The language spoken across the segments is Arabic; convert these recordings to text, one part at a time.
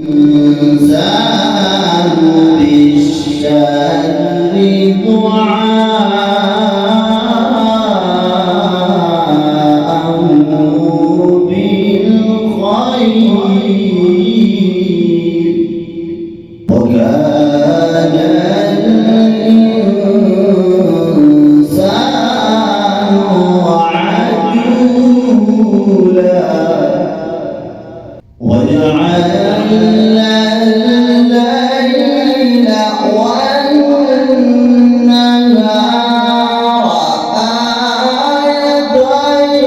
الإنسان بالشر دعاءه بالخير وكان الإنسان عجولا وجعلنا الليل والنهار آيتين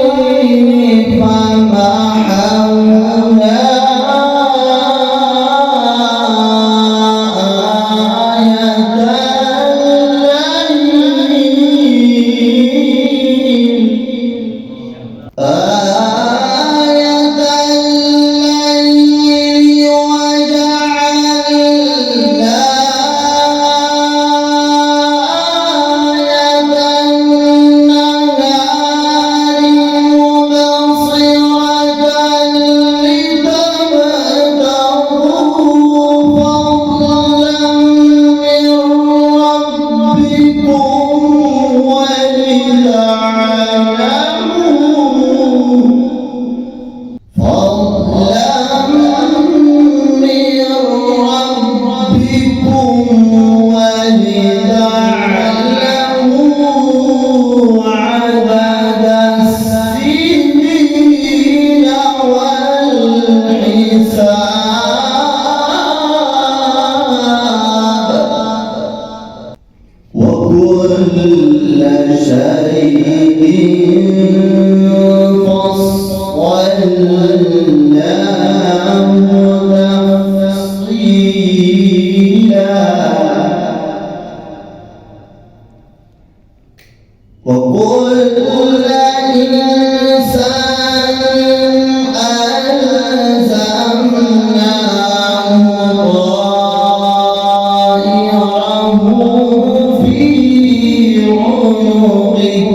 فمحونا وكل شيء فصلناه تفصيلا وكل إنسان ألزمناه طائره في عنقه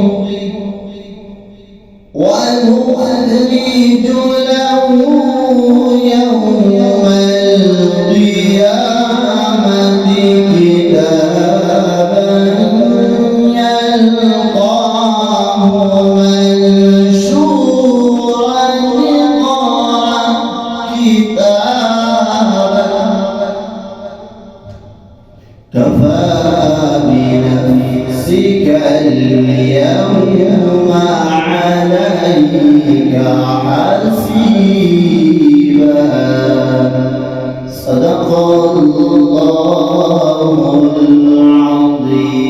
ونخرج له يوم القيامة كتابا يلقاه منشورا اقرأ كتابك كفى بنفسك اليوم عليك حسيبا صدق الله العظيم.